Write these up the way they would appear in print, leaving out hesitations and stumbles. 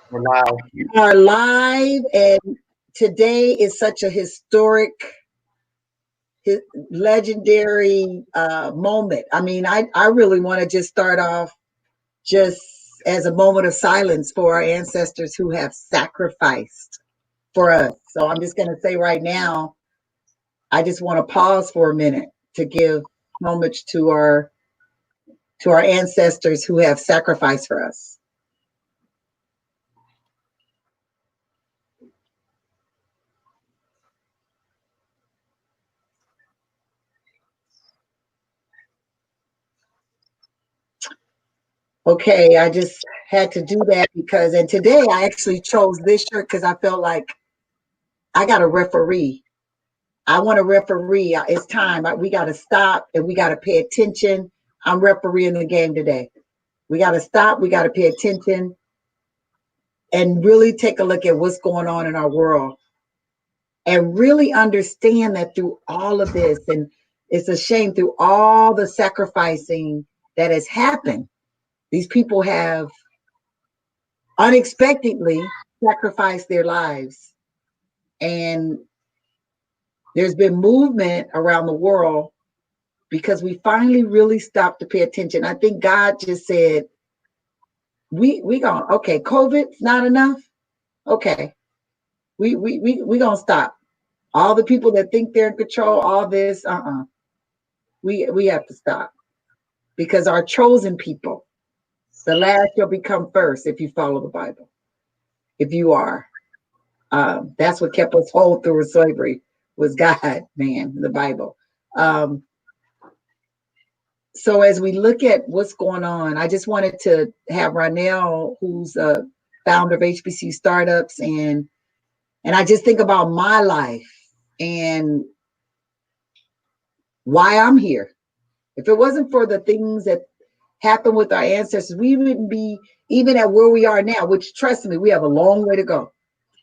We're live. We are live, and today is such a historic, legendary moment. I mean, I really want to just start off just as a moment of silence for our ancestors who have sacrificed for us. So I'm just going to say right now, I just want to pause for a minute to give homage to our ancestors who have sacrificed for us. Okay, I just had to do that because, and today I actually chose this shirt because I felt like I got a referee. I want a referee. It's time. We got to stop and we got to pay attention. I'm refereeing the game today. We got to stop. We got to pay attention and really take a look at what's going on in our world and really understand that through all of this, and it's a shame through all the sacrificing that has happened, these people have unexpectedly sacrificed their lives. And there's been movement around the world because we finally really stopped to pay attention. I think God just said, we gonna, okay, COVID's not enough. Okay. We gonna stop. All the people that think they're in control, all this, we have to stop. Because our chosen people, the last shall become first if you follow the Bible. If you are. That's what kept us whole through slavery was God, man, the Bible. So as we look at what's going on, I just wanted to have Ronell, who's a founder of HBCU Startups, and I just think about my life and why I'm here. If it wasn't for the things that happened with our ancestors, we wouldn't be even at where we are now, which, trust me, we have a long way to go,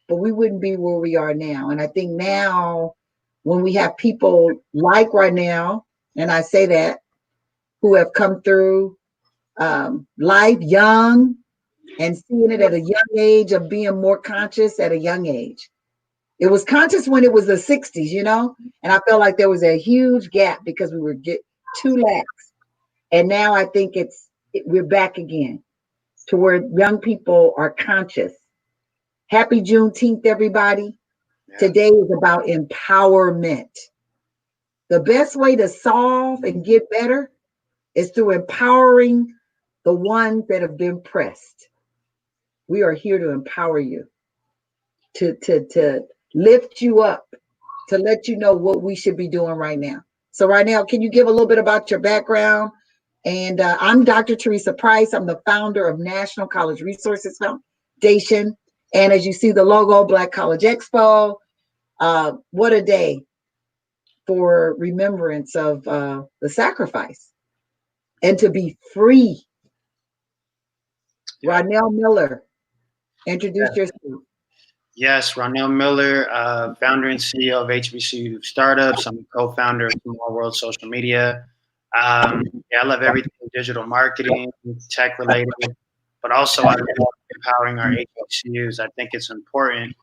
but we wouldn't be where we are now. And I think now when we have people like Ronell, and I say that, who have come through life young and seeing it at a young age, of being more conscious at a young age. It was conscious when it was the 60s, you know, and I felt like there was a huge gap because we were too lax. And now I think we're back again to where young people are conscious. Happy Juneteenth, everybody. Yeah. Today is about empowerment. The best way to solve and get better is through empowering the ones that have been pressed. We are here to empower you, to lift you up, to let you know what we should be doing right now. So right now, can you give a little bit about your background? And I'm Dr. Teresa Price. I'm the founder of National College Resources Foundation. And as you see the logo, Black College Expo, what a day for remembrance of the sacrifice and to be free. Ronell Miller, introduce yourself. Yes, Ronell Miller, founder and CEO of HBCU Startups. I'm a co-founder of Small World Social Media. I love everything digital marketing, tech related, but also I love empowering our HBCUs. I think it's important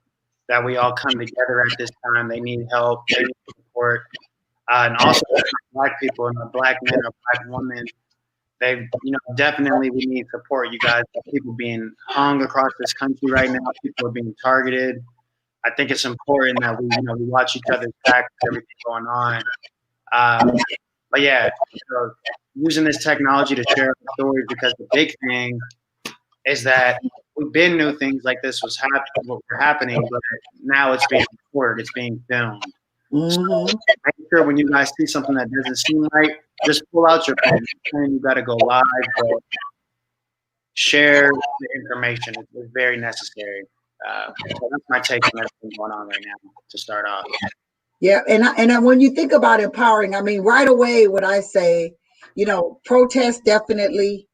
that we all come together at this time. They need help, they need support, and also Black people and Black men or Black women. They, definitely we need support. You guys, people being hung across this country right now. People are being targeted. I think it's important that we watch each other's back, everything going on. But yeah, so using this technology to share our stories, because the big thing is that we've been knew things like this were happening, but now it's being recorded, it's being filmed. So make sure when you guys see something that doesn't seem right, just pull out your pen. You got to go live, but share the information. It's very necessary. So that's my take on everything going on right now to start off. Yeah, and when you think about empowering, I mean, right away, what I say, protest definitely.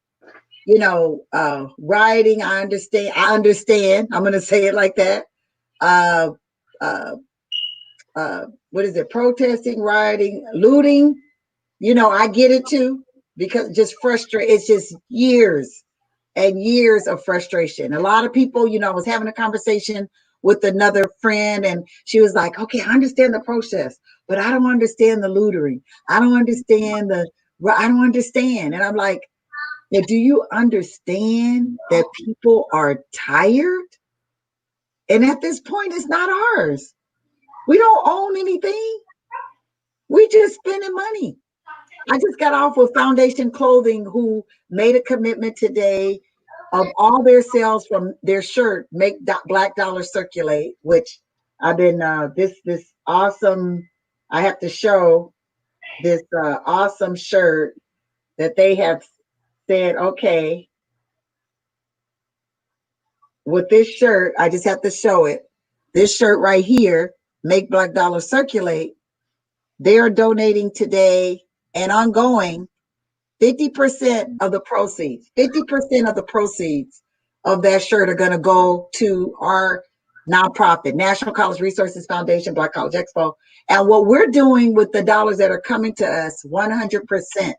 Rioting, I understand. I'm going to say it like that. What is it? Protesting, rioting, looting. I get it too, because just frustrate. It's just years and years of frustration. A lot of people, I was having a conversation with another friend, and she was like, okay, I understand the process, but I don't understand the lootering. I don't understand I don't understand. And I'm like, yeah, do you understand that people are tired? And at this point, it's not ours. We don't own anything. We just spending money. I just got off with Foundation Clothing, who made a commitment today of all their sales from their shirt, make Black Dollar Circulate, which I've been this awesome. I have to show this awesome shirt that they have said, okay, with this shirt, I just have to show it. This shirt right here, make Black Dollar Circulate. They are donating today and ongoing 50% of the proceeds, 50% of the proceeds of that shirt are going to go to our nonprofit, National College Resources Foundation, Black College Expo. And what we're doing with the dollars that are coming to us, 100%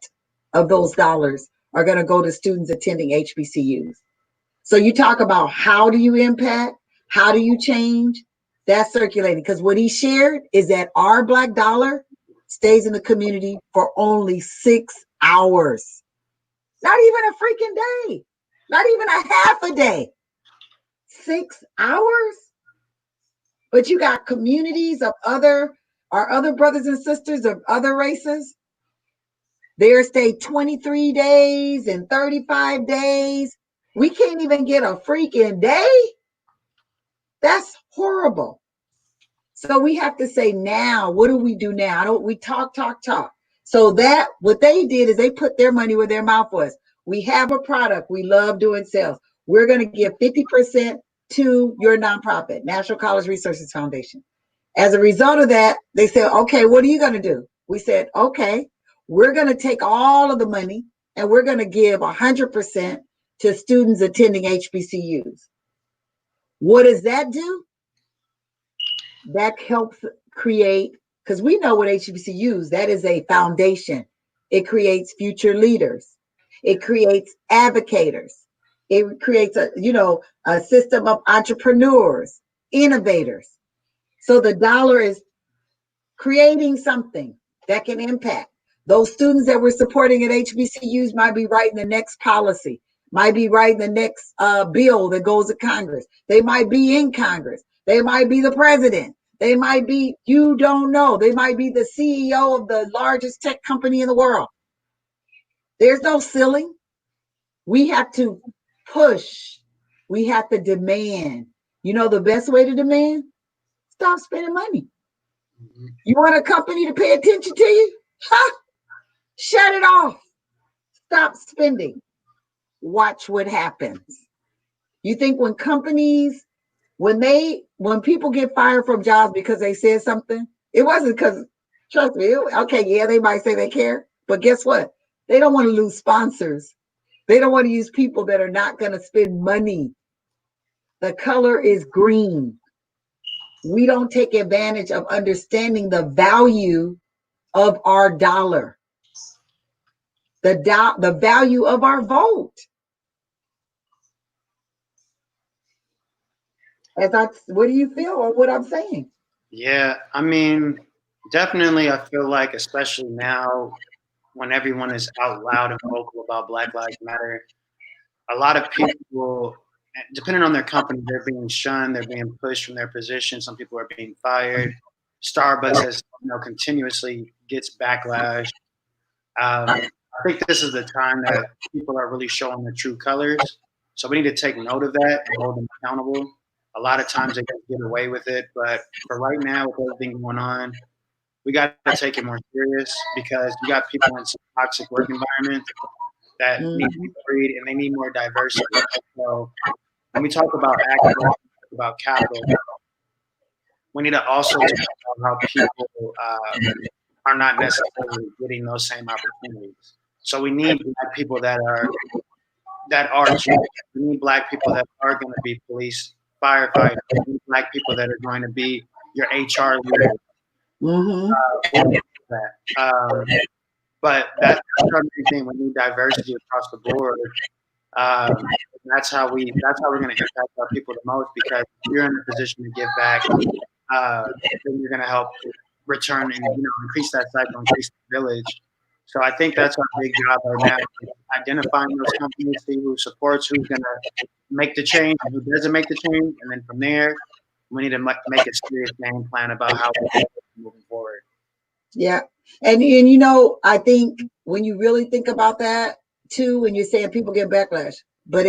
of those dollars are going to go to students attending HBCUs. So you talk about how do you impact? How do you change? That's circulating. Because what he shared is that our Black dollar stays in the community for only 6 hours. Not even a freaking day. Not even a half a day. 6 hours? But you got communities of our other brothers and sisters of other races. They stay 23 days and 35 days. We can't even get a freaking day. That's horrible. So we have to say now, what do we do now? We talk. So that what they did is they put their money where their mouth was. We have a product. We love doing sales. We're going to give 50% to your nonprofit, National College Resources Foundation. As a result of that, they said, okay, what are you going to do? We said, okay, we're going to take all of the money and we're going to give 100% to students attending HBCUs. What does that do? That helps create, because we know what HBCUs, that is a foundation. It creates future leaders. It creates advocates. It creates a system of entrepreneurs, innovators. So the dollar is creating something that can impact. Those students that we're supporting at HBCUs might be writing the next policy, might be writing the next bill that goes to Congress. They might be in Congress. They might be the president. They might be, you don't know. They might be the CEO of the largest tech company in the world. There's no ceiling. We have to push. We have to demand. You know the best way to demand? Stop spending money. You want a company to pay attention to you? Huh? Shut it off. Stop spending. Watch what happens. You think when people get fired from jobs because they said something, it wasn't because, trust me, okay, yeah, they might say they care, but guess what? They don't want to lose sponsors. They don't want to use people that are not going to spend money. The color is green. We don't take advantage of understanding the value of our dollar, the value of our vote. What do you feel on what I'm saying? Yeah, I mean, definitely, I feel like, especially now, when everyone is out loud and vocal about Black Lives Matter, a lot of people, depending on their company, they're being shunned, they're being pushed from their position. Some people are being fired. Starbucks has, continuously gets backlash. I think this is the time that people are really showing their true colors. So we need to take note of that and hold them accountable. A lot of times they can get away with it, but for right now, with everything going on, we got to take it more serious because you got people in some toxic work environments that need to be freed and they need more diversity. So when we talk about activism, about capital, we need to also talk about how people are not necessarily getting those same opportunities. So we need Black people that are judges. We need Black people that are going to be police, firefighters. We need Black people that are going to be your HR leader. But that's not everything. We need diversity across the board. That's how we're going to impact our people the most, because if you're in a position to give back, then you're going to help return and increase that cycle, increase the village. So I think that's our big job right now: identifying those companies, see who supports, who's going to make the change, and who doesn't make the change, and then from there, we need to make a serious game plan about how we're moving forward. Yeah. And I think when you really think about that too, when you're saying people get backlash, but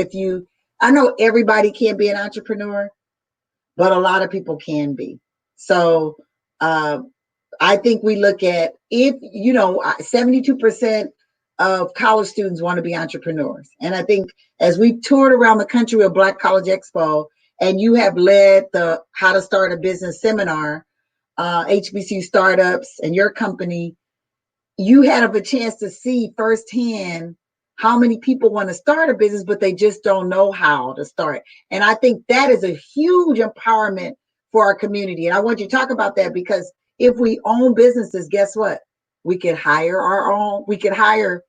I know everybody can't be an entrepreneur, but a lot of people can be. So uh, I think we look at, if 72% of college students want to be entrepreneurs. And I think as we toured around the country with Black College Expo, and you have led the How to Start a Business seminar, HBCU startups and your company, you had a chance to see firsthand how many people want to start a business, but they just don't know how to start. And I think that is a huge empowerment for our community. And I want you to talk about that, because if we own businesses, guess what? We could hire our own. We could hire,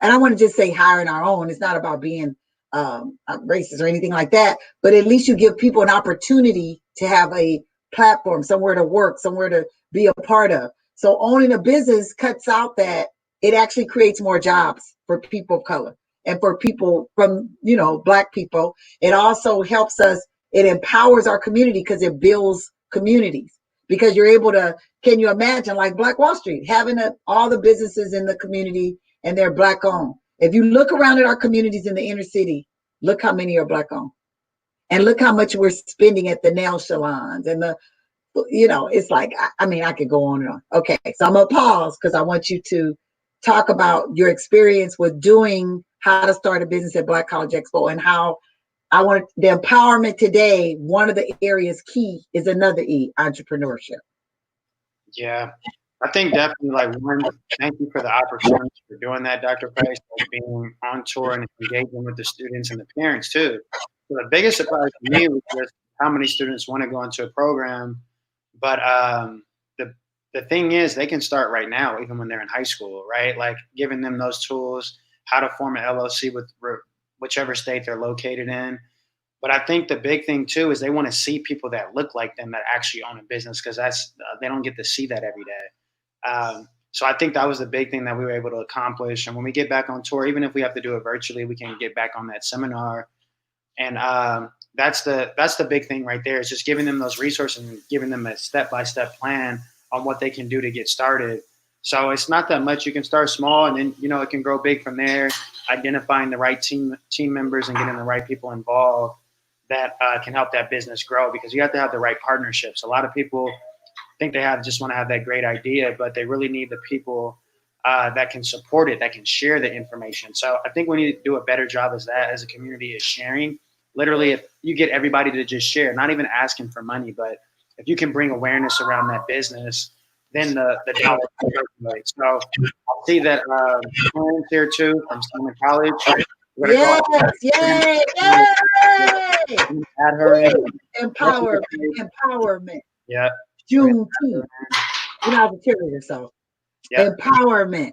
and I want to just say hiring our own. It's not about being racist or anything like that, but at least you give people an opportunity to have a platform, somewhere to work, somewhere to be a part of. So owning a business cuts out that. It actually creates more jobs for people of color and for people from, Black people. It also helps us. It empowers our community because it builds communities. Because you're able to, can you imagine, like Black Wall Street, having all the businesses in the community and they're Black owned. If you look around at our communities in the inner city, look how many are Black owned. And look how much we're spending at the nail salons and it's like, I mean, I could go on and on. Okay, so I'm going to pause because I want you to talk about your experience with doing How to Start a Business at Black College Expo, and how I want the empowerment today. One of the areas key is another E, entrepreneurship. Yeah, I think definitely, like, one, thank you for the opportunity for doing that, Dr. Price, like being on tour and engaging with the students and the parents too. So the biggest surprise for me was just how many students want to go into a program, but the thing is, they can start right now, even when they're in high school, right? Like giving them those tools, how to form an LLC with whichever state they're located in. But I think the big thing too is they want to see people that look like them that actually own a business, because they don't get to see that every day. So I think that was the big thing that we were able to accomplish. And when we get back on tour, even if we have to do it virtually, we can get back on that seminar. And that's the big thing right there, is just giving them those resources and giving them a step-by-step plan on what they can do to get started. So it's not that much. You can start small, and then it can grow big from there. Identifying the right team members and getting the right people involved that can help that business grow, because you have to have the right partnerships. A lot of people think they just want to have that great idea, but they really need the people that can support it, that can share the information. So I think we need to do a better job as a community, is sharing. Literally, if you get everybody to just share, not even asking for money, but if you can bring awareness around that business, then the dollar can circulate. So I'll see that Karen's here too from Stillman College. Yes, yay, yay! Add her in. Empowerment. Yeah. Juneteenth. You know how to carry yourself. Yeah. Empowerment.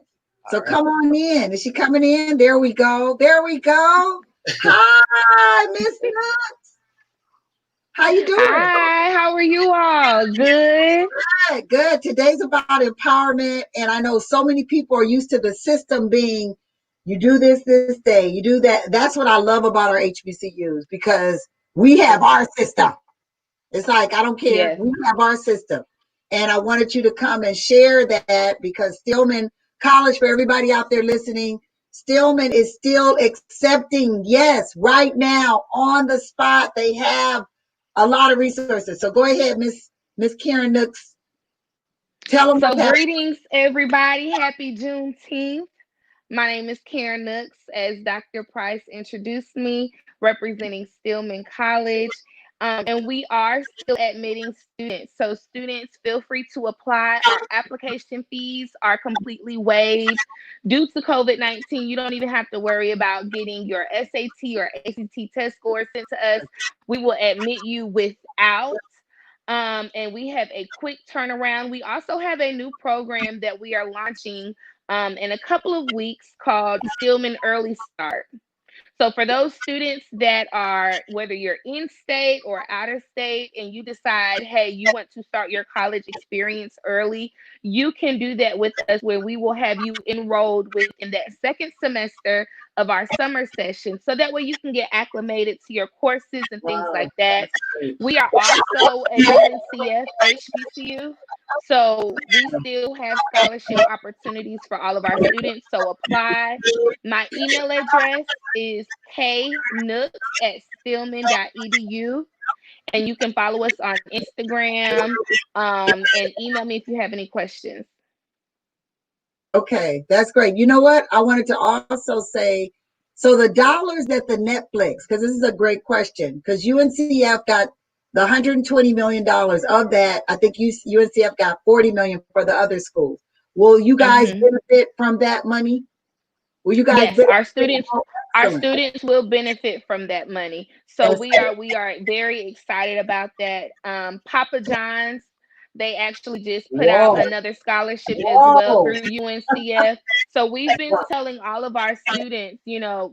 So right. Come on in. Is she coming in? There we go. There we go. Hi, Miss Nuts. How you doing? Hi, how are you all? Good. Good, good. Today's about empowerment. And I know so many people are used to the system being, you do this day, you do that. That's what I love about our HBCUs, because we have our system. It's like, I don't care. Yes. We have our system. And I wanted you to come and share that, because Stillman College, for everybody out there listening, Stillman is still accepting. Yes, right now on the spot, they have a lot of resources. So go ahead, Miss Karen Nooks. Tell them. So greetings, everybody. Happy Juneteenth. My name is Karen Nooks, as Dr. Price introduced me, representing Stillman College. And we are still admitting students. So students, feel free to apply. Our application fees are completely waived. Due to COVID-19, you don't even have to worry about getting your SAT or ACT test scores sent to us. We will admit you without. And we have a quick turnaround. We also have a new program that we are launching in a couple of weeks called Stillman Early Start. So for those students that are, whether you're in state or out of state, and you decide, hey, you want to start your college experience early, you can do that with us, where we will have you enrolled within that second semester of our summer session. So that way you can get acclimated to your courses and things Wow, like that. that's great. We are also a UNCF HBCU. So we still have scholarship opportunities for all of our students. So apply. My email address is knooks@stillman.edu, and you can follow us on Instagram, and email me if you have any questions. Okay, that's great. You know what? I wanted to also say, so the dollars that the Netflix, because this is a great question, because UNCF got the $120 million of that. I think UNCF got 40 million for the other schools. Will you guys Hmm. benefit from that money? Will you guys Yes, benefit? our Excellent. students will benefit from that money. So That's we are very excited about that. Papa John's, they actually just put out whoa, another scholarship as well whoa. through UNCF. So we've been telling all of our students,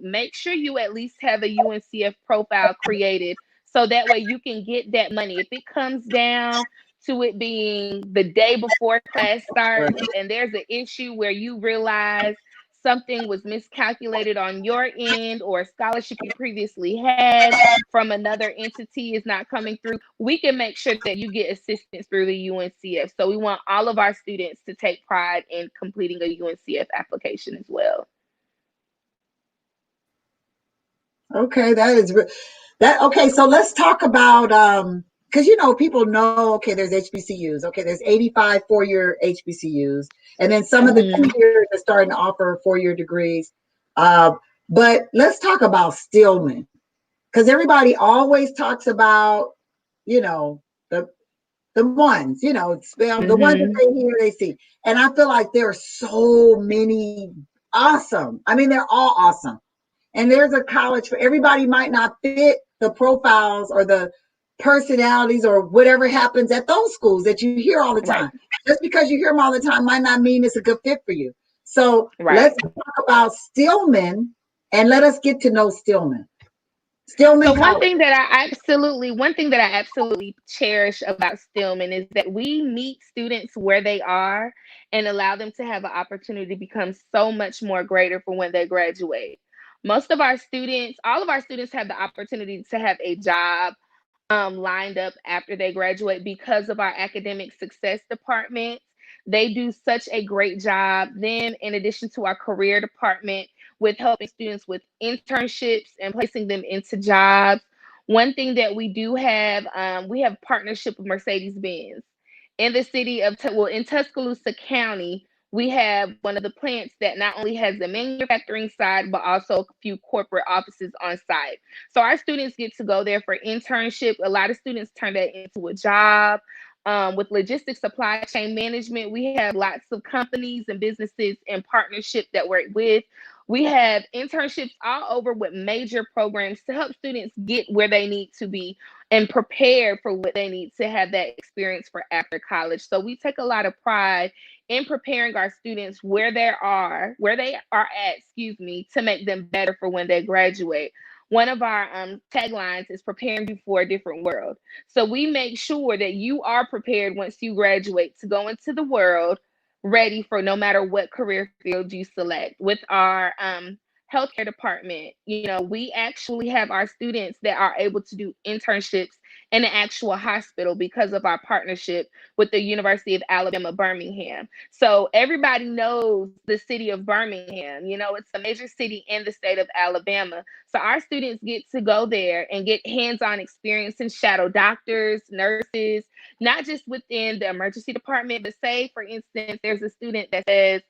make sure you at least have a UNCF profile created, so that way you can get that money. If it comes down to it being the day before class starts and there's an issue where you realize something was miscalculated on your end, or a scholarship you previously had from another entity is not coming through, we can make sure that you get assistance through the UNCF. So we want all of our students to take pride in completing a UNCF application as well. Okay, that okay. So let's talk about because people know, okay, there's HBCUs, okay, there's 85 4-year HBCUs, and then some of the Mhm. 2 years are starting to offer 4-year degrees. Uh, but let's talk about Stillman, because everybody always talks about, you know, the the ones, spell the ones that Mhm. they hear, they see, and I feel like there are so many awesome. I mean, they're all awesome, and there's a college for everybody. Might not fit the profiles or the personalities or whatever happens at those schools that you hear all the Right. time. Just because you hear them all the time might not mean it's a good fit for you. So Right. let's talk about Stillman, and let us get to know Stillman. Stillman So College. one thing that I absolutely cherish about Stillman is that we meet students where they are and allow them to have an opportunity to become so much more greater for when they graduate. Most of our students, all of our students have the opportunity to have a job lined up after they graduate because of our academic success department. They do such a great job. Then, in addition to our career department, with helping students with internships and placing them into jobs. One thing that we do have, we have partnership with Mercedes Benz in the city of, in Tuscaloosa County. We have one of the plants that not only has the manufacturing side, but also a few corporate offices on site. So our students get to go there for internship. A lot of students turn that into a job. With logistics, supply chain management, we have lots of companies and businesses in partnership that we're with. We have internships all over with major programs to help students get where they need to be and prepare for what they need to have that experience for after college. So we take a lot of pride in preparing our students where they are at, to make them better for when they graduate. One of our taglines is preparing you for a different world. So we make sure that you are prepared once you graduate to go into the world ready for no matter what career field you select. With our healthcare department, we actually have our students that are able to do internships in the actual hospital because of our partnership with the University of Alabama, Birmingham. So everybody knows the city of Birmingham. It's a major city in the state of Alabama. So our students get to go there and get hands-on experience and shadow doctors, nurses, not just within the emergency department, but say, for instance, there's a student that says,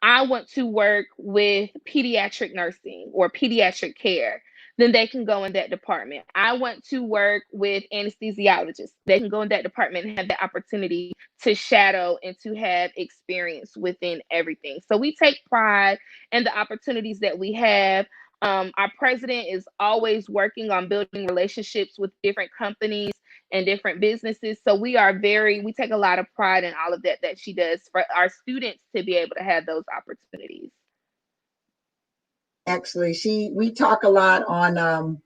I want to work with pediatric nursing or pediatric care, then they can go in that department. I want to work with anesthesiologists. They can go in that department and have the opportunity to shadow and to have experience within everything. So we take pride in the opportunities that we have. Our president is always working on building relationships with different companies and different businesses. So we take a lot of pride in all of that she does for our students to be able to have those opportunities. actually. We talk a lot on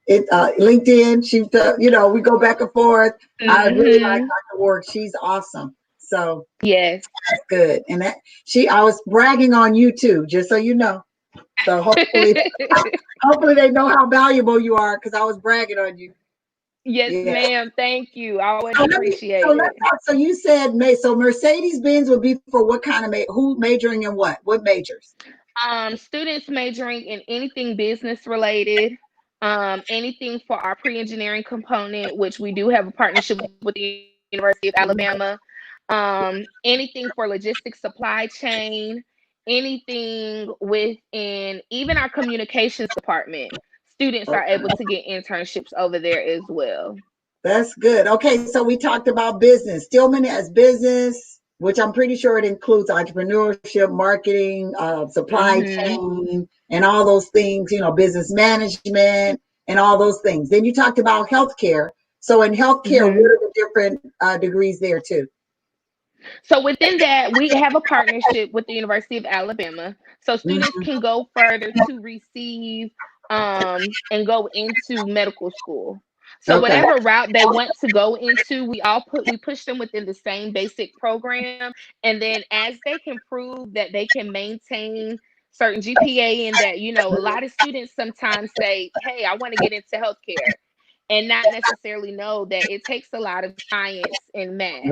LinkedIn. We go back and forth. I really like Dr. Ward. She's awesome. So Yes. that's good. And I was bragging on you too, just so you know. So hopefully they know how valuable you are, because I was bragging on you. Yes, Yeah. ma'am. Thank you. I would appreciate it. So you said so Mercedes-Benz would be for what kind of who majoring in what? What majors? Students majoring in anything business related, anything for our pre-engineering component, which we do have a partnership with the University of Alabama. Anything for logistics, supply chain, anything within even our communications department. Students are able to get internships over there as well. That's good. Okay, so we talked about business. Stillman has business, which I'm pretty sure it includes entrepreneurship, marketing, supply chain, and all those things, business management and all those things. Then you talked about healthcare. So in healthcare, what are the different degrees there too? So within that, we have a partnership with the University of Alabama. So students can go further to receive and go into medical school. So whatever route they want to go into, we push them within the same basic program. And then as they can prove that they can maintain certain GPA, and that, a lot of students sometimes say, hey, I want to get into healthcare, and not necessarily know that it takes a lot of science and math.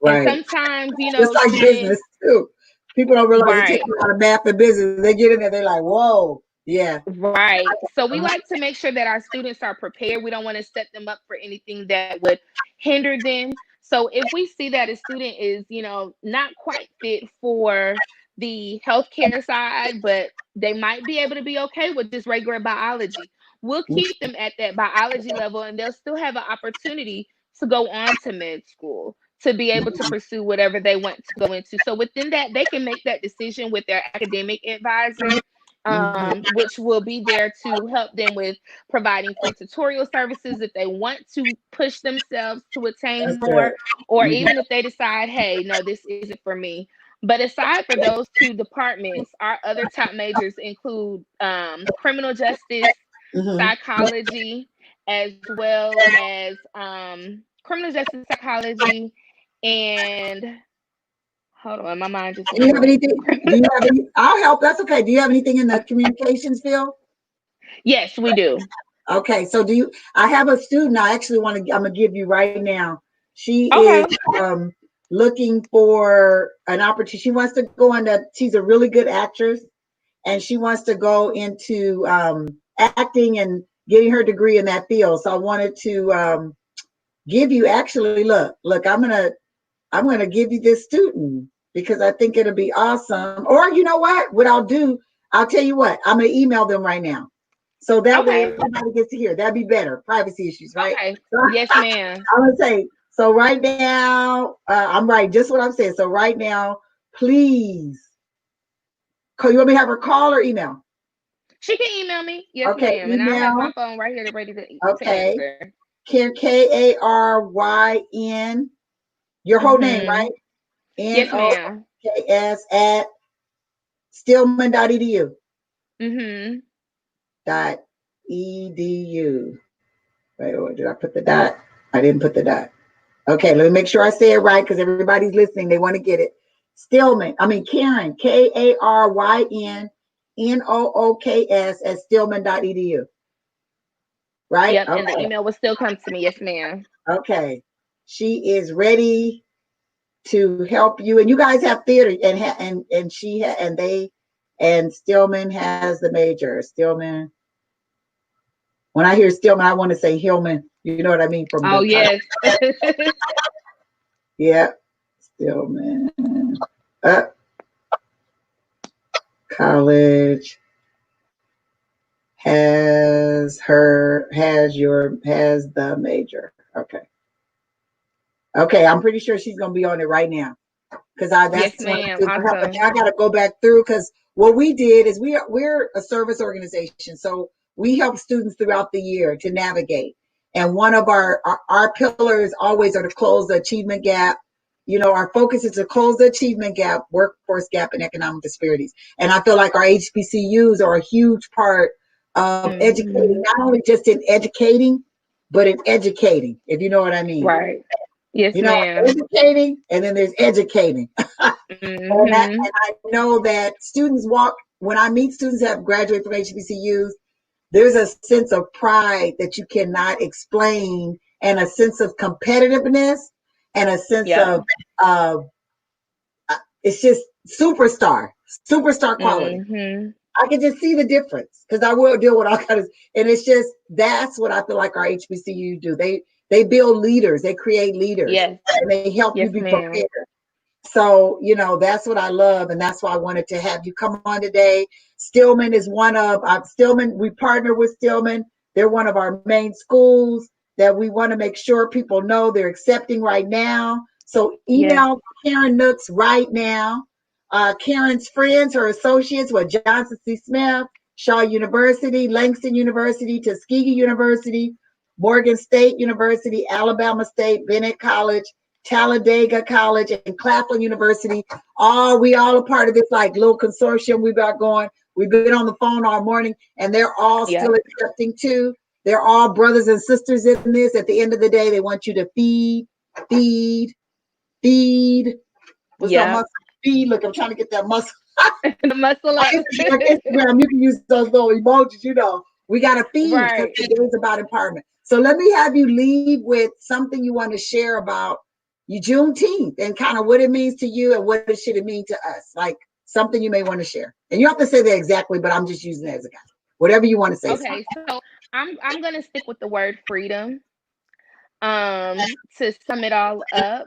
Right. And sometimes, just like business too. People don't realize it takes a lot of math and business. They get in there, they're like, whoa, yeah. Right. So we like to make sure that our students are prepared. We don't want to set them up for anything that would hinder them. So if we see that a student is, not quite fit for the healthcare side, but they might be able to be okay with just regular biology, we'll keep them at that biology level, and they'll still have an opportunity to go on to med school, to be able to pursue whatever they want to go into. So within that, they can make that decision with their academic advisor, which will be there to help them with providing free tutorial services if they want to push themselves to attain more, or even if they decide, hey, no, this isn't for me. But aside for those two departments, our other top majors include criminal justice, psychology, as well as criminal justice, psychology, and hold on, my mind just. Do you have anything? I'll help. That's okay. Do you have anything in the communications field? Yes, we do. Okay, so I have a student I'm gonna give you right now. She Okay. is looking for an opportunity. She wants to go she's a really good actress, and she wants to go into acting and getting her degree in that field. So I wanted to give you, actually, look, I'm gonna give you this student because I think it'll be awesome. Or you know what I'll tell you what, I'm gonna email them right now. So that way everybody gets to hear. That'd be better. Privacy issues, right? Okay. Yes, ma'am. I'm gonna say, so right now, I'm writing just what I'm saying. So right now, please, you want me to have her call or email? She can email me. Yes, ma'am. And I have my phone right here ready to answer. Karyn, your whole name, right? Yes, ma'am. NOKS at stillman.edu. .edu. Wait, did I put the dot? I didn't put the dot. Okay, let me make sure I say it right, because everybody's listening. They want to get it. Karyn, KarynNooks at stillman.edu. Right? Yep, and the email will still come to me. Yes, ma'am. Okay. She is ready to help you. And you guys have theater, and Stillman has the major. Stillman. When I hear Stillman, I want to say Hillman. You know what I mean? Yes. Yeah. Stillman. College has the major. Okay, I'm pretty sure she's gonna be on it right now. Because yes, ma'am. Awesome. I gotta go back through, because what we did is we're a service organization. So we help students throughout the year to navigate. And one of our pillars always are to close the achievement gap, our focus is to close the achievement gap, workforce gap, and economic disparities. And I feel like our HBCUs are a huge part of educating, not only just in educating, but in educating, if you know what I mean. Right. Yes, ma'am. Educating, and then there's educating. And I know that when I meet students that have graduated from HBCUs, there's a sense of pride that you cannot explain, and a sense of competitiveness, and a sense of it's just superstar quality. I can just see the difference, because I will deal with all kinds of, and that's what I feel like our HBCU do. They build leaders, they create leaders, and they help you be prepared. So, that's what I love, and that's why I wanted to have you come on today. Stillman is one of Stillman. We partner with Stillman. They're one of our main schools that we want to make sure people know they're accepting right now. So email Karen Nooks right now. Karen's friends, her associates were Johnson C. Smith, Shaw University, Langston University, Tuskegee University, Morgan State University, Alabama State, Bennett College, Talladega College, and Claflin University. We all a part of this like little consortium we got going. We've been on the phone all morning, and they're all still accepting too. They're all brothers and sisters in this. At the end of the day, they want you to feed. What's that muscle? Feed. Look, I'm trying to get that muscle. The muscle up. Instagram, you can use those little emojis. We got to feed, because it is about empowerment. So let me have you leave with something you want to share about your Juneteenth, and kind of what it means to you, and what should it mean to us, like something you may want to share. And you don't have to say that exactly, but I'm just using it as a guide. Whatever you want to say. Okay, so I'm gonna stick with the word freedom. To sum it all up,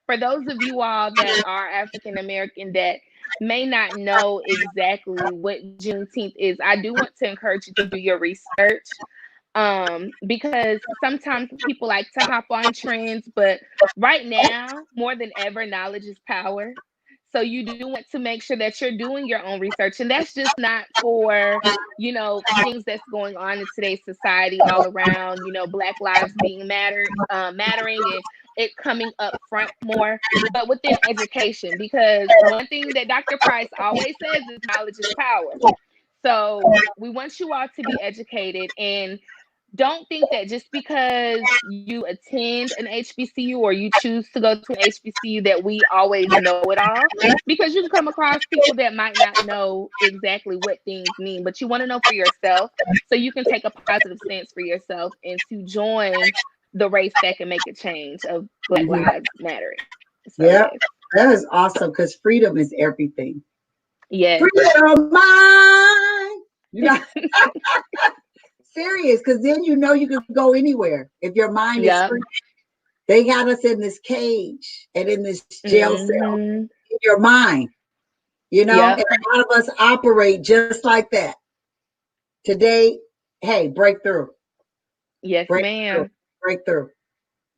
for those of you all that are African American that may not know exactly what Juneteenth is, I do want to encourage you to do your research. Because sometimes people like to hop on trends, but right now, more than ever, knowledge is power. So you do want to make sure that you're doing your own research. And that's just not for, things that's going on in today's society all around, Black lives being mattering, and it coming up front more, but within education. Because one thing that Dr. Price always says is knowledge is power. So we want you all to be educated, and don't think that just because you attend an HBCU or you choose to go to an HBCU that we always know it all, because you can come across people that might not know exactly what things mean, but you want to know for yourself, so you can take a positive stance for yourself and to join the race that can make a change of Black Lives Mattering. So, that is awesome, because freedom is everything. Freedom of mind. Serious, because then you can go anywhere if your mind is free. They got us in this cage and in this jail cell in your mind, and a lot of us operate just like that. Today, hey, breakthrough. Yes, ma'am. Breakthrough.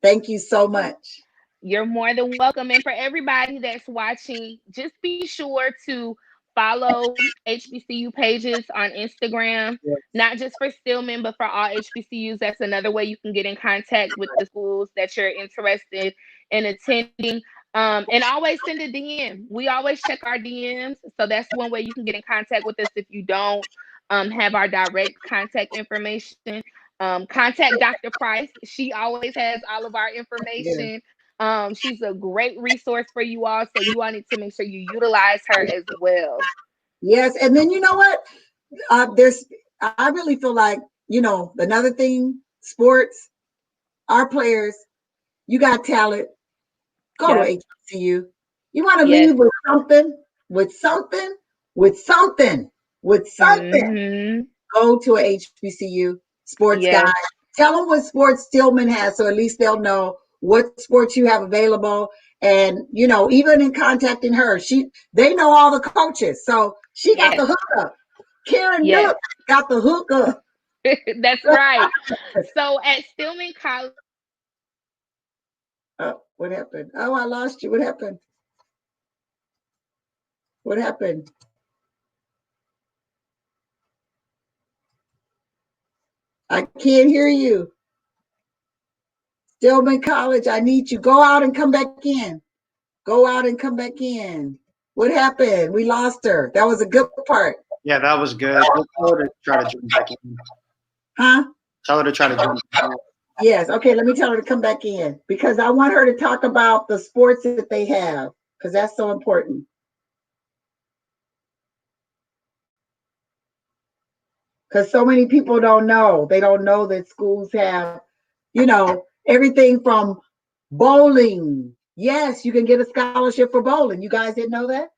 Thank you so much. You're more than welcome. And for everybody that's watching, just be sure to follow HBCU pages on Instagram, not just for Stillman, but for all HBCUs. That's another way you can get in contact with the schools that you're interested in attending. And always send a DM. We always check our DMs. So that's one way you can get in contact with us if you don't have our direct contact information. Contact Dr. Price. She always has all of our information. She's a great resource for you all, so you all need to make sure you utilize her as well. Yes, and then you know what? I really feel like, another thing, sports, our players, you got talent, go to HBCU. You want to leave with something, go to a HBCU sports guy. Tell them what sports Stillman has, so at least they'll know what sports you have available. And even in contacting her, they know all the coaches, so she got the hookup. Karen Nook got the hookup. That's right. So at Stillman College. Oh, what happened? Oh, I lost you. What happened? What happened? I can't hear you. Stillman College, I need you. Go out and come back in. go out and come back in. What happened? We lost her. That was a good part. Yeah, that was good. Tell her to try to join back in. Huh? Tell her to try to join back in. Yes. Okay, let me tell her to come back in because I want her to talk about the sports that they have because that's so important. Because so many people don't know. They don't know that schools have, everything from bowling. Yes, you can get a scholarship for bowling. You guys didn't know that?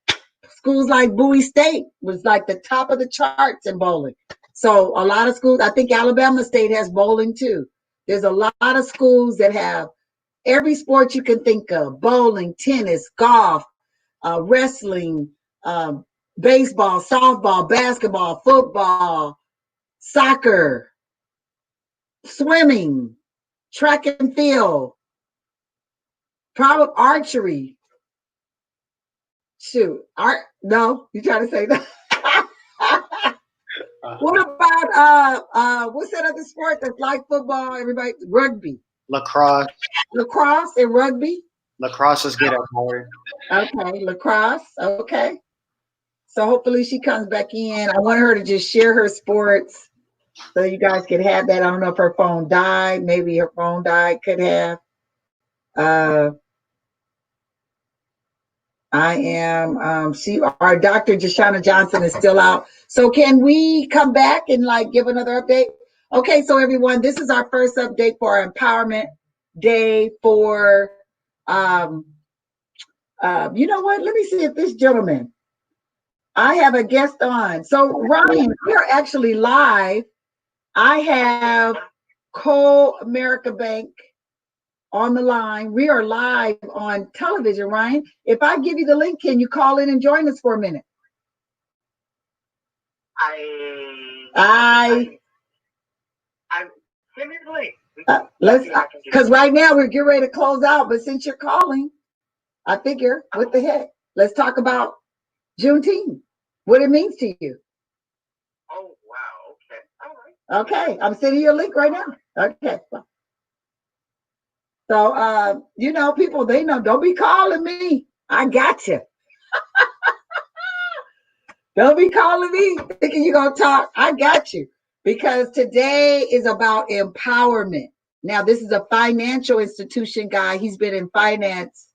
Schools like Bowie State was like the top of the charts in bowling. So a lot of schools, I think Alabama State has bowling too. There's a lot of schools that have every sport you can think of: bowling, tennis, golf, wrestling, baseball, softball, basketball, football, soccer, swimming, track and field, probably archery. Shoot, no, you trying to say that? What about what's that other sport that's like football? Everybody, rugby, Lacrosse. lacrosse, and rugby. Lacrosse is good at Howard. Okay, lacrosse. Okay, so hopefully she comes back in. I want her to just share her sports so you guys can have that. I don't know if her phone died. Maybe her phone died. Could have. I am, our Dr. Jashana Johnson is still out. So can we come back and like give another update? Okay, so everyone, this is our first update for our Empowerment Day for, you know what? Let me see if this gentleman, I have a guest on. So Ryan, we are actually live. I have Co-America Bank on the line. We are live on television, Ryan. If I give you the link, can you call in and join us for a minute? Send me the link. Because right now we're getting ready to close out, but since you're calling, I figure, what the heck? Let's talk about Juneteenth, what it means to you. Oh, wow. Okay. All right. Okay, I'm sending you a link right now. Okay. So, people, they know, don't be calling me. I got you. Don't be calling me thinking you're going to talk. I got you. Because today is about empowerment. Now, this is a financial institution guy. He's been in finance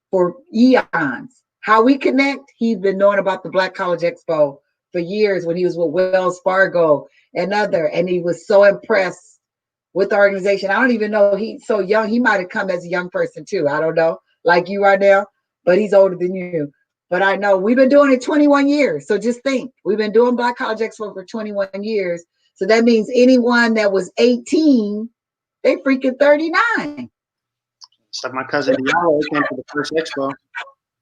for eons. How we connect, he's been knowing about the Black College Expo for years when he was with Wells Fargo and he was so impressed with the organization. I don't even know, he's so young. He might have come as a young person too. I don't know, like you right now, but he's older than you. But I know we've been doing it 21 years. So just think, we've been doing Black College Expo for 21 years. So that means anyone that was 18, they freaking 39. It's like my cousin Diallo came to the first expo.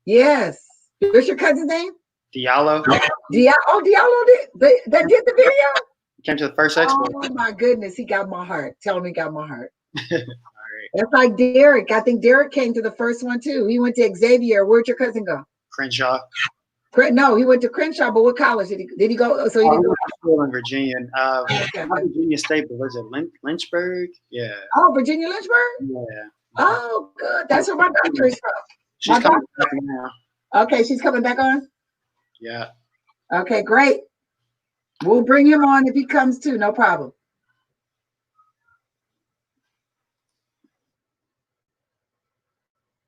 Yes. What's your cousin's name? Diallo. Diallo did. That did the video? He came to the first expo. Oh my goodness, he got my heart. Tell him he got my heart. All right. That's like Derek. I think Derek came to the first one too. He went to Xavier. Where'd your cousin go? Crenshaw. No, he went to Crenshaw, but what college did he go? So he didn't go to school in Virginia. Not Virginia State, but was it Lynchburg? Yeah. Oh, Virginia Lynchburg? Yeah. Oh, good. That's where my doctor is from. She's coming back now. Okay, she's coming back on? Yeah. Okay, great. We'll bring him on if he comes too, no problem.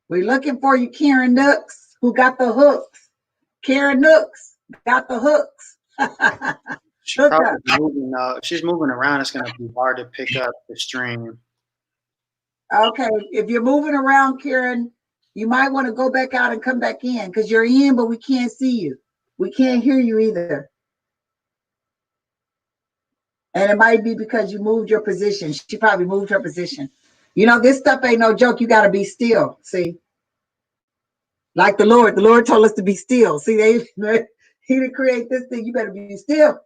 We're looking for you, Karen Nooks, who got the hooks. Karen Nooks got the hooks. She's moving around. It's going to be hard to pick up the stream. Okay, if you're moving around, Karen, you might want to go back out and come back in because you're in, but we can't see you. We can't hear you either. And it might be because you moved your position. She probably moved her position. This stuff ain't no joke. You got to be still. See, like the Lord told us to be still. See, he didn't create this thing. You better be still.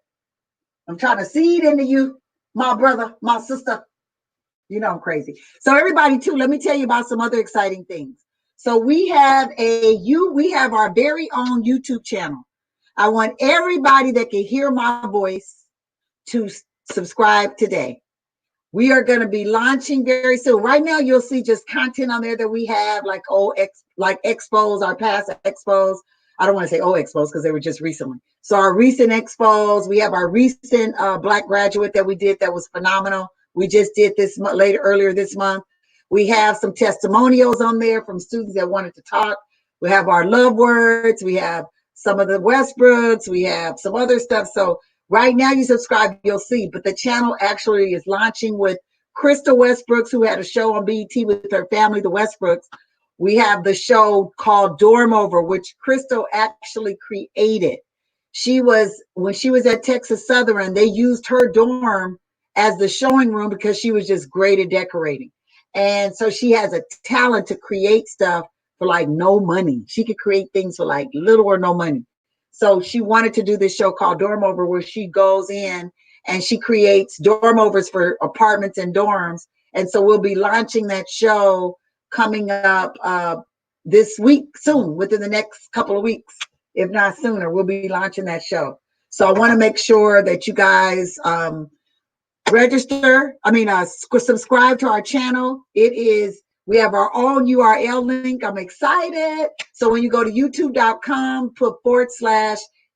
I'm trying to seed into you, my brother, my sister. I'm crazy. So everybody too, let me tell you about some other exciting things. So we have our very own YouTube channel. I want everybody that can hear my voice to subscribe today. We are going to be launching very soon. Right now, you'll see just content on there that we have, like expos, our past expos. I don't want to say expos because they were just recently. So our recent expos, we have our recent Black graduate that we did that was phenomenal. We just did this earlier this month. We have some testimonials on there from students that wanted to talk. We have our love words. We have some of the Westbrooks. We have some other stuff. So right now you subscribe, you'll see. But the channel actually is launching with Crystal Westbrooks, who had a show on BET with her family, the Westbrooks. We have the show called Dorm Over, which Crystal actually created. When she was at Texas Southern, they used her dorm as the showing room because she was just great at decorating. And so she has a talent to create stuff for like no money. She could create things for like little or no money. So she wanted to do this show called Dorm Over, where she goes in and she creates dorm overs for apartments and dorms. And so we'll be launching that show coming up this week soon, within the next couple of weeks, if not sooner. We'll be launching that show. So I want to make sure that you guys subscribe to our channel. We have our own URL link. I'm excited. So when you go to youtube.com, put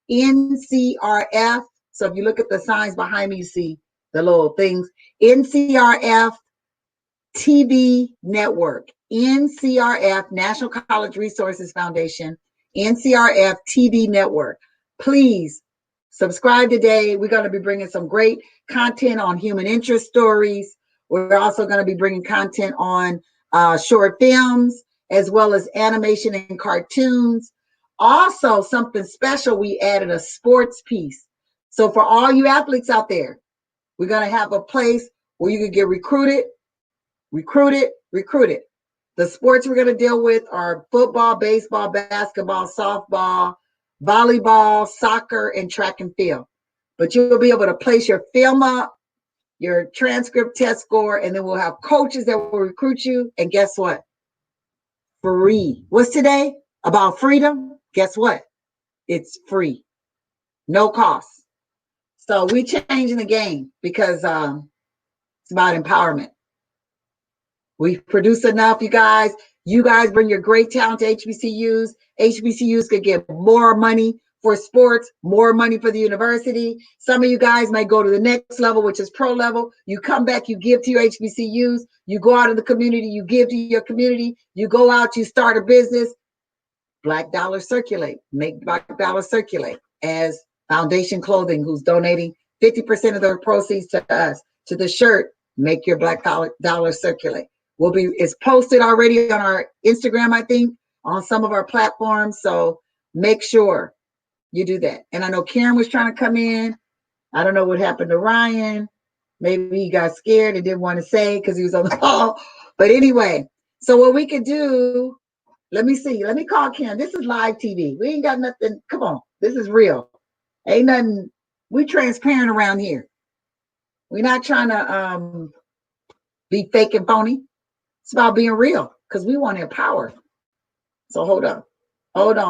/NCRF. So if you look at the signs behind me, you see the little things. NCRF TV Network. NCRF, National College Resources Foundation. NCRF TV Network. Please subscribe today. We're going to be bringing some great content on human interest stories. We're also going to be bringing content on short films, as well as animation and cartoons. Also, something special, we added a sports piece. So for all you athletes out there, we're going to have a place where you can get recruited. The sports we're going to deal with are football, baseball, basketball, softball, volleyball, soccer, and track and field. But you'll be able to place your film up, your transcript test score, and then we'll have coaches that will recruit you. And guess what? Free. What's today? About freedom? Guess what? It's free. No cost. So we're changing the game because it's about empowerment. We've produced enough, you guys. You guys bring your great talent to HBCUs. HBCUs could get more money for sports, more money for the university. Some of you guys might go to the next level, which is pro level. You come back, you give to your HBCUs. You go out in the community, you give to your community. You go out, you start a business. Black dollar circulate. Make Black dollar circulate. As Foundation Clothing, who's donating 50% of their proceeds to us, to the shirt, make your Black dollar circulate. It's posted already on our Instagram, I think, on some of our platforms. So make sure you do that. And I know Karen was trying to come in. I don't know what happened to Ryan. Maybe he got scared and didn't want to say because he was on the call. But anyway, so what we could do, let me see. Let me call Karen. This is live TV. We ain't got nothing. Come on. This is real. Ain't nothing. We transparent around here. We're not trying to be fake and phony. It's about being real because we want to empower. So hold on.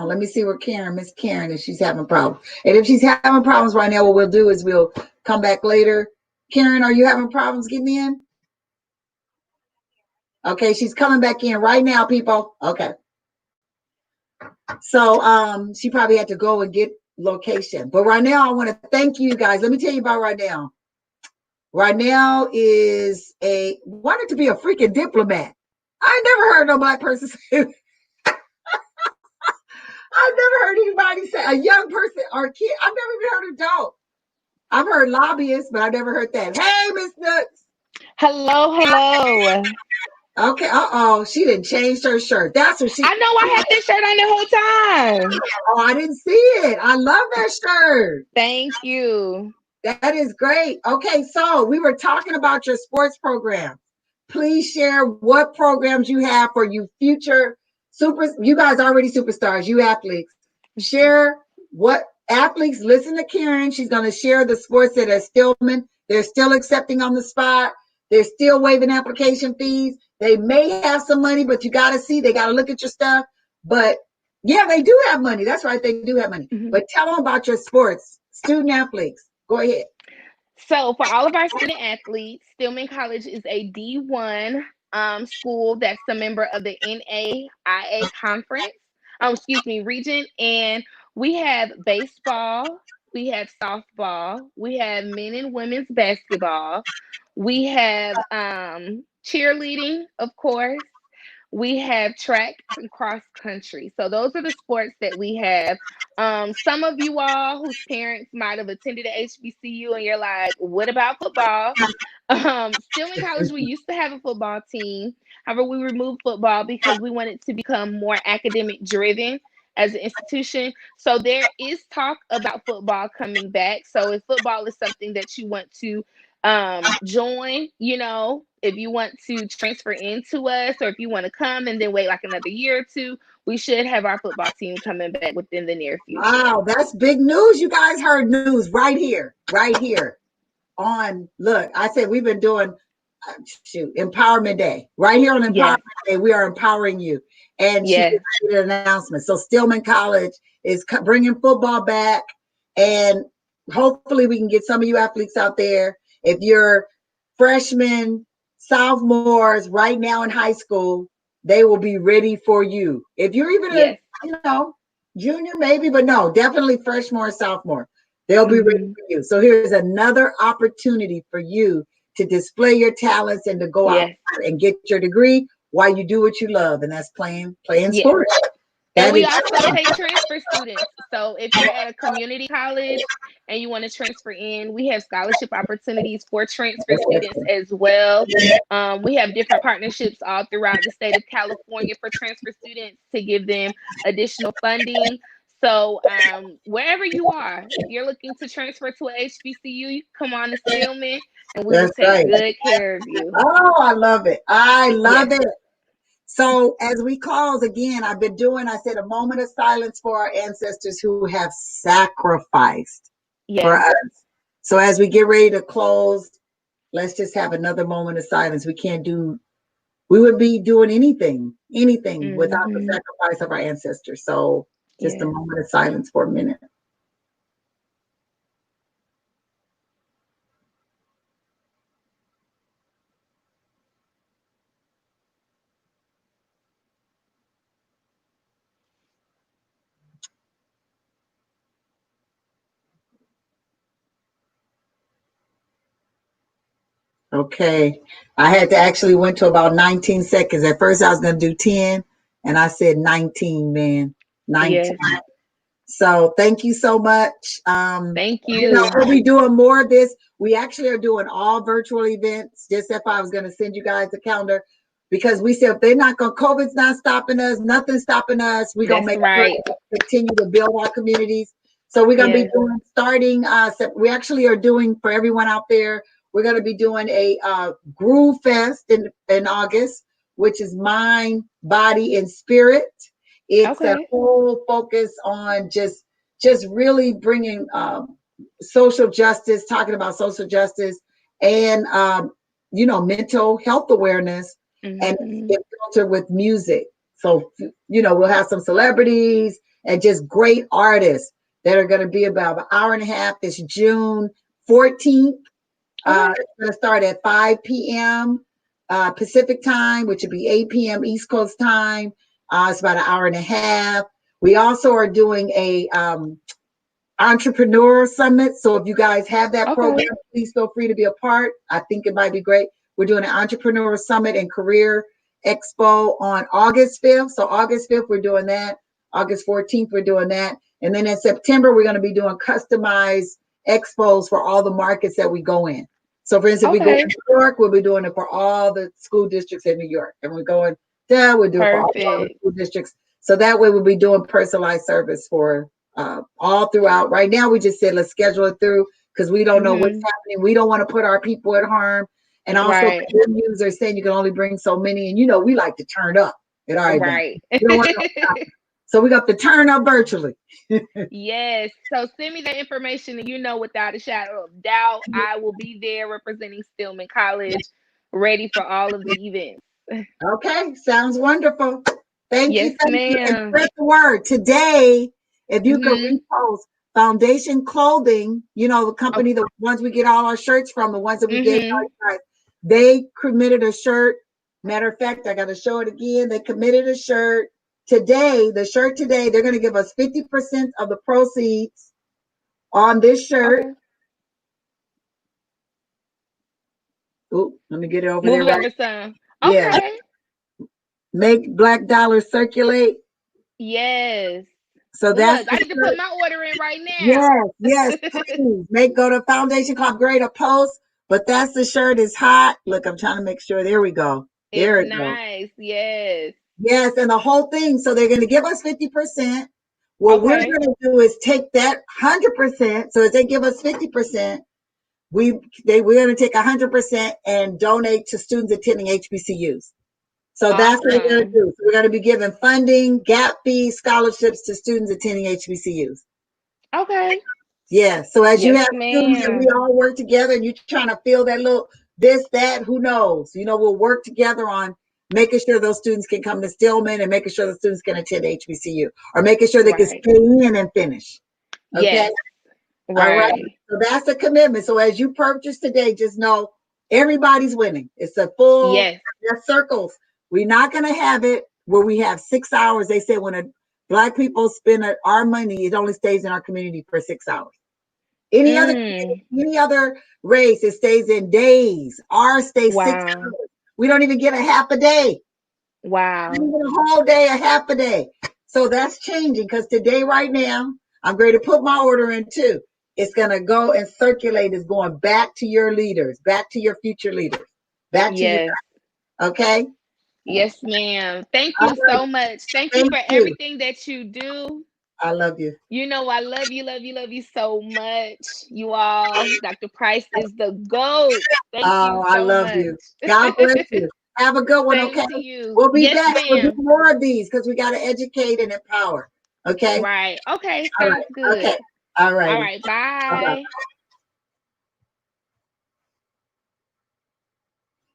Let me see where Miss Karen, if she's having problems. And if she's having problems right now, what we'll do is we'll come back later. Karen, are you having problems getting in? Okay, she's coming back in right now, people. Okay. So she probably had to go and get location. But right now, I want to thank you guys. Let me tell you about right now. Right now is wanted to be a freaking diplomat. I never heard no Black person say it. I've never heard anybody say, a young person or a kid. I've never even heard adult. I've heard lobbyists, but I've never heard that. Hey, Miss Nooks. Hello. Okay, she didn't change her shirt. That's what she. I know I had this shirt on the whole time. Oh, I didn't see it. I love that shirt. Thank you. That is great. Okay, so we were talking about your sports program. Please share what programs you have for you future you guys already superstars, you athletes. Share what athletes, listen to Karen. She's going to share the sports that are they're still accepting on the spot. They're still waiving application fees. They may have some money, but you got to see, they got to look at your stuff. But yeah, they do have money. That's right. They do have money. Mm-hmm. But tell them about your sports, student athletes. Go ahead. So for all of our student athletes, Stillman College is a D1 school that's a member of the NAIA conference, region. And we have baseball, we have softball, we have men and women's basketball, we have cheerleading, of course. We have track and cross country. So those are the sports that we have. Some of you all whose parents might have attended a HBCU and you're like, what about football? Still in college, we used to have a football team. However, we removed football because we wanted to become more academic driven as an institution. So there is talk about football coming back. So if football is something that you want to join, if you want to transfer into us, or if you want to come and then wait like another year or two, we should have our football team coming back within the near future. Wow, that's big news. You guys heard news right here on, look, I said we've been doing Empowerment Day. Right here on Empowerment Day, we are empowering you. And she did an announcement. So Stillman College is bringing football back, and hopefully we can get some of you athletes out there. If you're freshmen, sophomores right now in high school, they will be ready for you. If you're even a junior maybe, but no, definitely freshman or sophomore, they'll be ready for you. So here's another opportunity for you to display your talents and to go out and get your degree while you do what you love, and that's playing sports. And we also take transfer students. So if you're at a community college and you want to transfer in, we have scholarship opportunities for transfer students as well. We have different partnerships all throughout the state of California for transfer students to give them additional funding. So wherever you are, if you're looking to transfer to a HBCU, you come on to Stillman and we will take good care of you. Oh, I love it. I love it. So as we close, again, I said a moment of silence for our ancestors who have sacrificed for us. So as we get ready to close, let's just have another moment of silence. We would be doing anything without the sacrifice of our ancestors. So just a moment of silence for a minute. Okay, I had to actually went to about 19 seconds. At first I was going to do 10 and I said 19, man, 19. So thank you so much. Thank you. We'll be doing more of this. We actually are doing all virtual events. Just if I was going to send you guys a calendar, because we said if they're not going, COVID's not stopping us, nothing's stopping us. We're going to make sure we continue to build our communities. So we're going to be doing we actually are doing, for everyone out there, we're going to be doing a Groove Fest in August, which is mind, body, and spirit. It's a whole focus on just really bringing social justice, talking about social justice and, mental health awareness, and it's filtered with music. So, we'll have some celebrities and just great artists that are going to be about an hour and a half. This June 14th. It's going to start at 5 p.m. Pacific time, which would be 8 p.m. East Coast time. It's about an hour and a half. We also are doing a entrepreneur summit. So if you guys have that program, please feel free to be a part. I think it might be great. We're doing an entrepreneur summit and career expo on August 5th. So August 5th, we're doing that. August 14th, we're doing that. And then in September, we're going to be doing customized expos for all the markets that we go in. So for instance, if we go to New York, we'll be doing it for all the school districts in New York. And we're going there, we'll do it for all the school districts. So that way we'll be doing personalized service for all throughout. Right now, we just said, let's schedule it through because we don't know what's happening. We don't want to put our people at harm. And also, the news are saying you can only bring so many. And, we like to turn up at our event. So we got to turn up virtually. Yes. So send me that information, and without a shadow of doubt, I will be there representing Stillman College, ready for all of the events. Okay, sounds wonderful. Thank you. Ma'am. And spread the word today. If you could repost Foundation Clothing, you know, the company, the ones we get all our shirts from, the ones that we gave our guys, they committed a shirt. Matter of fact, I got to show it again. They committed a shirt today. The shirt today, they're going to give us 50% of the proceeds on this shirt. Okay. Ooh, let me get it over Move there. it over some. Yeah. Okay. Make Black dollars circulate. Yes. So that's Look, I need to put my order in right yes, now. yes, please. Go to Foundation Club, grade a post. But that's the shirt is hot. Look, I'm trying to make sure. There we go. There It's it goes. nice. Yes. Yes, and the whole thing. So they're going to give us 50%. What we're Okay. going to do is take that 100%. So if they give us 50%, we're going to take 100% and donate to students attending HBCUs. So that's what we're going to do. So we're going to be giving funding, gap fees, scholarships to students attending HBCUs. Okay. Yeah. So as you Yes, have students and we ma'am. all work together and you're trying to fill that little this, that, who knows? You know, we'll work together on making sure those students can come to Stillman and making sure the students can attend HBCU or making sure they can Right. stay in and finish. Okay. Yes. All right. Right. So that's a commitment. So as you purchase today, just know everybody's winning. It's a full Yes. circles. We're not going to have it where we have 6 hours. They say when Black people spend our money, it only stays in our community for 6 hours. Any other race, it stays in days. Ours stays 6 hours. We don't even get a half a day. Wow. Not even a whole day, a half a day. So that's changing because today, right now, I'm going to put my order in too. It's going to go and circulate. It's going back to your leaders, back to your future leaders, back to you. Okay? Yes, ma'am. Thank you so much. Thank you for everything that you do. I love you. You know, I love you, love you, love you so much. You all, Dr. Price is the GOAT. Thank you so I love much. You. God bless you. Have a good one, Same okay? to you. We'll be Yes, back. We'll do ma'am. more of these because we got to educate and empower. Okay? Right. Okay. All Sounds right. good. Okay. All right. All right. Bye.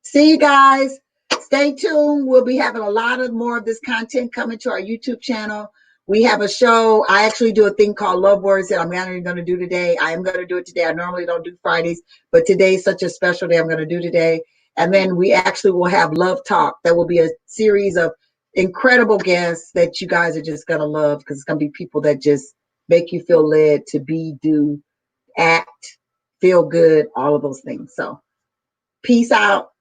See you guys. Stay tuned. We'll be having a lot of more of this content coming to our YouTube channel. We have a show. I actually do a thing called Love Words that I'm going to do today. I am going to do it today. I normally don't do Fridays, but today is such a special day I'm going to do today. And then we actually will have Love Talk. That will be a series of incredible guests that you guys are just going to love because it's going to be people that just make you feel led to be, do, act, feel good, all of those things. So peace out.